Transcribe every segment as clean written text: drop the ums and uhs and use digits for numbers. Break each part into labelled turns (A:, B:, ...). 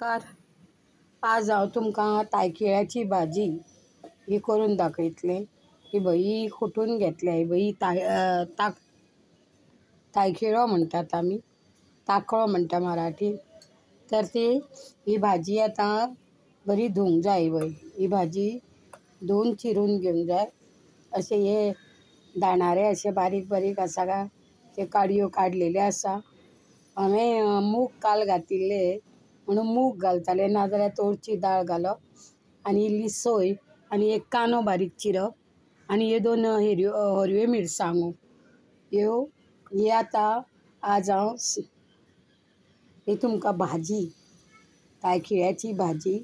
A: नमस्कार। आज हांव तुमकां तायकिळ्याची भाजी ही करून दाखयतलें। ही बई खुटून घेतल्या। ही बई तायकिळो म्हणटात आमी, ताकळो म्हणटा मराठीन। तर ही भाजी आतां बरी धुवंक जाय। ही भाजी धुवन चिरून घेवंक जाय। अशे हे दाणारे अशे बारीक बारीक आसा काय ते काडयो काडलेले आसा। हांवें मूग काल घातिल्ले म्हणून मूग घालतालें, नाजाल्यार तोरची दाळ घालप आनी इल्ली सोय आनी एक कांदो बारीक चिरप आनी हे 2 हरव्यो मिरसांगो ही आतां आज हांव ही तुमकां भाजी तायकिळ्याची भाजी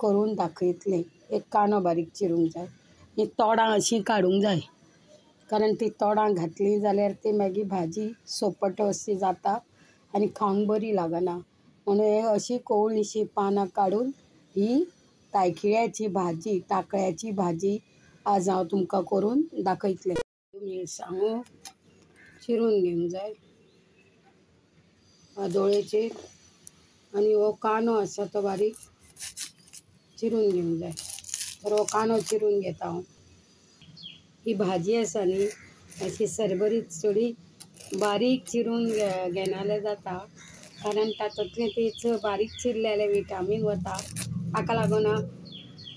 A: करून दाखयतलें। एक कांदो बारीक चिरूंक जाय। ही तोडां अशीं काडूंक जाय, कारण ती तोडां घातलीं जाल्यार ती मागीर भाजी सोपट अशी जाता आनी खावंक बरी लागना। म्हणून हे अशी कवळीशीं पानां काडून ही तायकिळ्याची भाजी, ताकळ्याची भाजी आज हांव तुमकां करून दाखयतलें। मिरसांगो चिरून घेवंक जाय पातोळेचेर आनी हो कांदो आसा तो बारीक चिरून घेवंक जाय। तर हो कांदो चिरून घेता हांव। ही भाजी आसा न्ही अशी सरबरीत थोडी बारीक चिरून घेना जाल्यार जाता, कारण तातूंतलें ती बारीक चिरले जाल्यार विटामीन वता। ताका लागून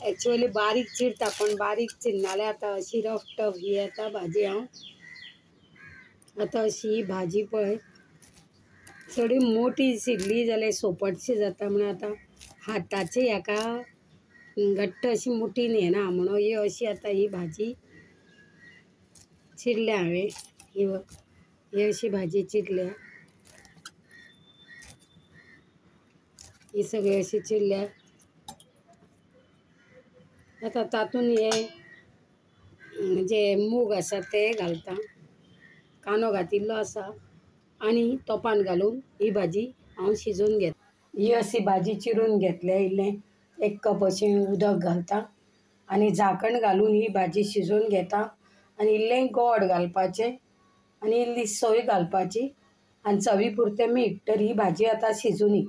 A: एक्चुअली बारीक चिरता, पण बारीक चिरना जाल्यार आतां अशी रफ टफ ही येता भाजी। आतां अशी ही भाजी पळय थोडी मोठी चिरली जाल्यार सोपटशी जाता। म्हणून आतां हाताची हाका घट्ट अशी मुठीन येना, म्हणून ही अशी आतां ही भाजी चिरल्या हांवें। ही अशी भाजी चिरल्या, ही सगळी अशी चिरल्या। आतां तातूंत हे जे मूग आसा ते घालता। कांदो घातिल्लो आसा आनी तोपान घालून ही भाजी हांव शिजोवन घेता। ही अशी भाजी चिरून घेतल्या। इल्लें 1 कप अशें उदक घालता आनी झाकण घालून ही भाजी शिजोवन घेता आनी इल्लें गोड घालपाचें आनी इल्ली सोय घालपाची आनी चवी पुरतें मीठ। तर ही भाजी आतां शिजूनी।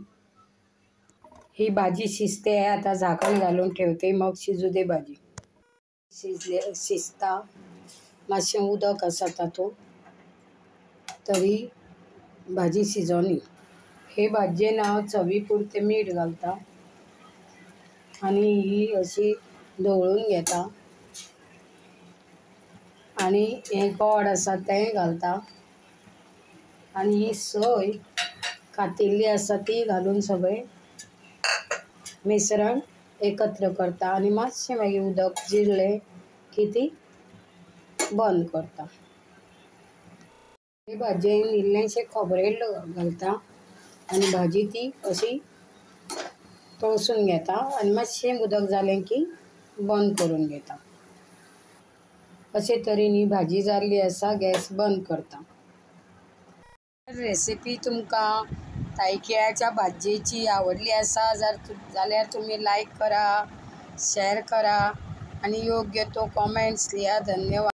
A: ही भाजी शिजते आतां झाकण घालून ठेवते, मग शिजू दे भाजी। शिजता, मातशें उदक आसा तातूंत, तरी भाजी शिजोनी। हे भाजयेन हांव चवी पुरतें मीठ घालता आनी ही अशी धवळून घेता आनी हें गोड आसा तें घालता आनी ही सोय कातिल्ली आसा ती घालून सगळें मिश्रण एकत्र करता आनी मातशें मागीर उदक जिरलें की ती बंद करता। हे भाजयेन इल्लेंशें खोबरेल घालता आनी भाजी ती अशी तळसून घेता आनी मातशें उदक जालें की बंद करून घेता। अशे तरेन ही भाजी जाल्ली आसा, गॅस बंद करता। रेसिपी तुमकां तायकिळ्याच्या भाजयेची आवडली आसा जाल्यार तुमी लायक करा, शेअर करा आनी योग्य तो कॉमेंट्स लिहा। धन्यवाद।